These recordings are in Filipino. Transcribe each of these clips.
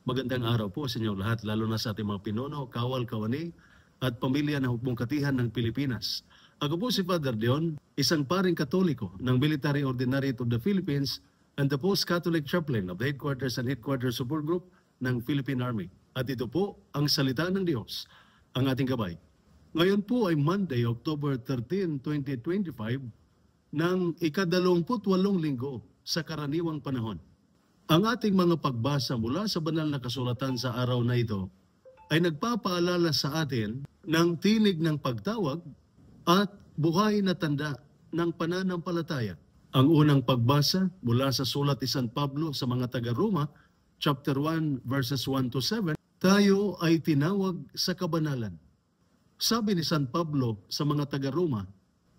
Magandang araw po sa inyong lahat, lalo na sa ating mga pinuno, kawal, kawani, at pamilya ng Hukbong Katihan ng Pilipinas. Ako po si Father Dion, isang paring Katoliko ng Military Ordinariate of the Philippines and the Post-Catholic Chaplain of the Headquarters and Headquarters Support Group ng Philippine Army. At ito po ang salita ng Diyos, ang ating gabay. Ngayon po ay Monday, October 13, 2025, ng ika-28 linggo sa karaniwang panahon. Ang ating mga pagbasa mula sa banal na kasulatan sa araw na ito ay nagpapaalala sa atin ng tinig ng pagtawag at buhay na tanda ng pananampalataya. Ang unang pagbasa mula sa sulat ni San Pablo sa mga taga-Roma, chapter 1, verses 1 to 7, tayo ay tinawag sa kabanalan. Sabi ni San Pablo sa mga taga-Roma,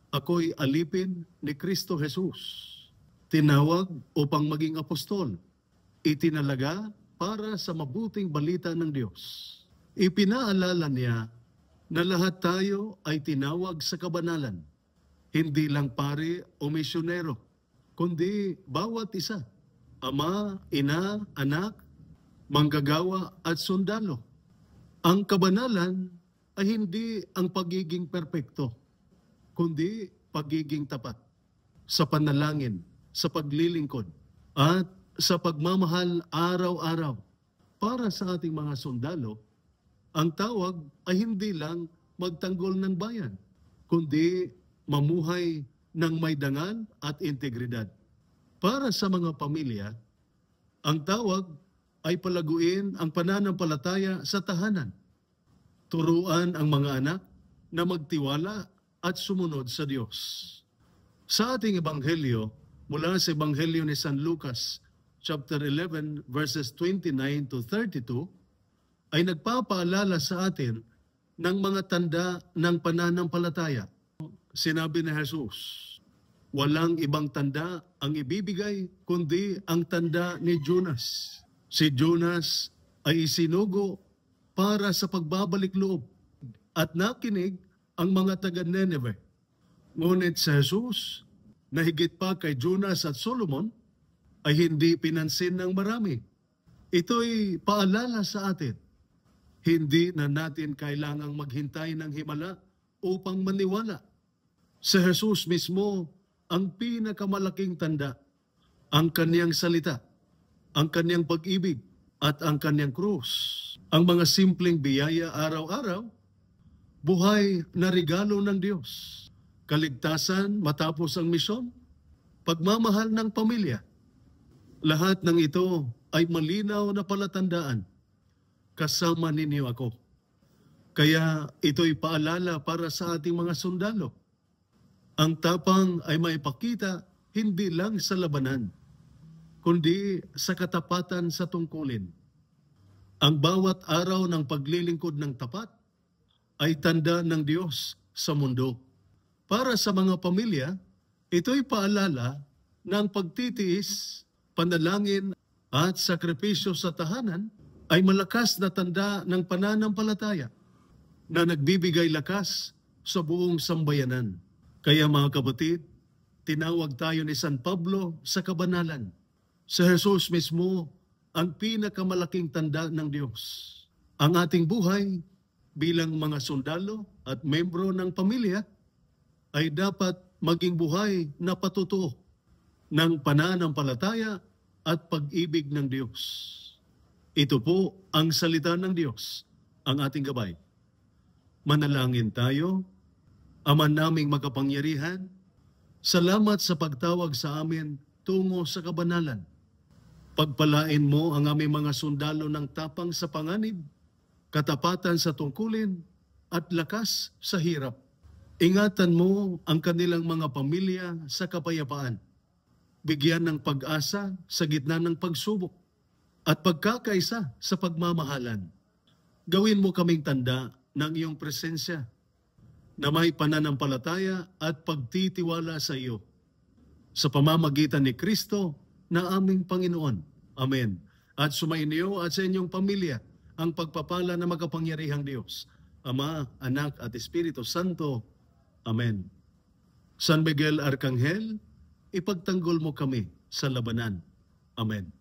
ako'y alipin ni Kristo Jesus, tinawag upang maging apostol, itinalaga para sa mabuting balita ng Diyos. Ipinaalala niya na lahat tayo ay tinawag sa kabanalan, hindi lang pare o misyonero, kundi bawat isa, ama, ina, anak, manggagawa at sundalo. Ang kabanalan ay hindi ang pagiging perpekto, kundi pagiging tapat sa panalangin, sa paglilingkod, at sa pagmamahal araw-araw. Para sa ating mga sundalo, ang tawag ay hindi lang magtanggol ng bayan, kundi mamuhay ng may dangal at integridad. Para sa mga pamilya, ang tawag ay palaguin ang pananampalataya sa tahanan. Turuan ang mga anak na magtiwala at sumunod sa Diyos. Sa ating ebanghelyo, mula sa ebanghelyo ni San Lucas, chapter 11, verses 29 to 32, ay nagpapaalala sa atin ng mga tanda ng pananampalataya. Sinabi ni Jesus, walang ibang tanda ang ibibigay kundi ang tanda ni Jonas. Si Jonas ay isinugo para sa pagbabalik loob at nakinig ang mga taga-Nineveh. Ngunit si Jesus, na higit pa kay Jonas at Solomon, ay hindi pinansin ng marami. Ito'y paalala sa atin. Hindi na natin kailangang maghintay ng himala upang maniwala. Si Jesus mismo ang pinakamalaking tanda, ang kaniyang salita, ang kaniyang pag-ibig, at ang kaniyang krus. Ang mga simpleng biyaya araw-araw, buhay na regalo ng Diyos. Kaligtasan matapos ang misyon, pagmamahal ng pamilya. Lahat ng ito ay malinaw na palatandaan. Kasama ninyo ako. Kaya ito'y paalala para sa ating mga sundalo. Ang tapang ay maipakita hindi lang sa labanan, kundi sa katapatan sa tungkulin. Ang bawat araw ng paglilingkod ng tapat ay tanda ng Diyos sa mundo. Para sa mga pamilya, ito'y paalala ng pagtitiis, panalangin at sakripisyo sa tahanan ay malakas na tanda ng pananampalataya na nagbibigay lakas sa buong sambayanan. Kaya mga kapatid, tinawag tayo ni San Pablo sa kabanalan. Si Jesus mismo ang pinakamalaking tanda ng Diyos. Ang ating buhay bilang mga sundalo at membro ng pamilya ay dapat maging buhay na patutuo ng pananampalataya at pag-ibig ng Diyos. Ito po ang salita ng Diyos, ang ating gabay. Manalangin tayo. Ama naming makapangyarihan, salamat sa pagtawag sa amin tungo sa kabanalan. Pagpalain mo ang aming mga sundalo ng tapang sa panganib, katapatan sa tungkulin, at lakas sa hirap. Ingatan mo ang kanilang mga pamilya sa kapayapaan. Bigyan ng pag-asa sa gitna ng pagsubok at pagkakaisa sa pagmamahalan. Gawin mo kaming tanda ng iyong presensya na may pananampalataya at pagtitiwala sa iyo. Sa pamamagitan ni Kristo na aming Panginoon. Amen. At sumainyo at sa inyong pamilya ang pagpapala na makapangyarihang Diyos, Ama, Anak at Espiritu Santo. Amen. San Miguel Arcangel, ipagtanggol mo kami sa labanan. Amen.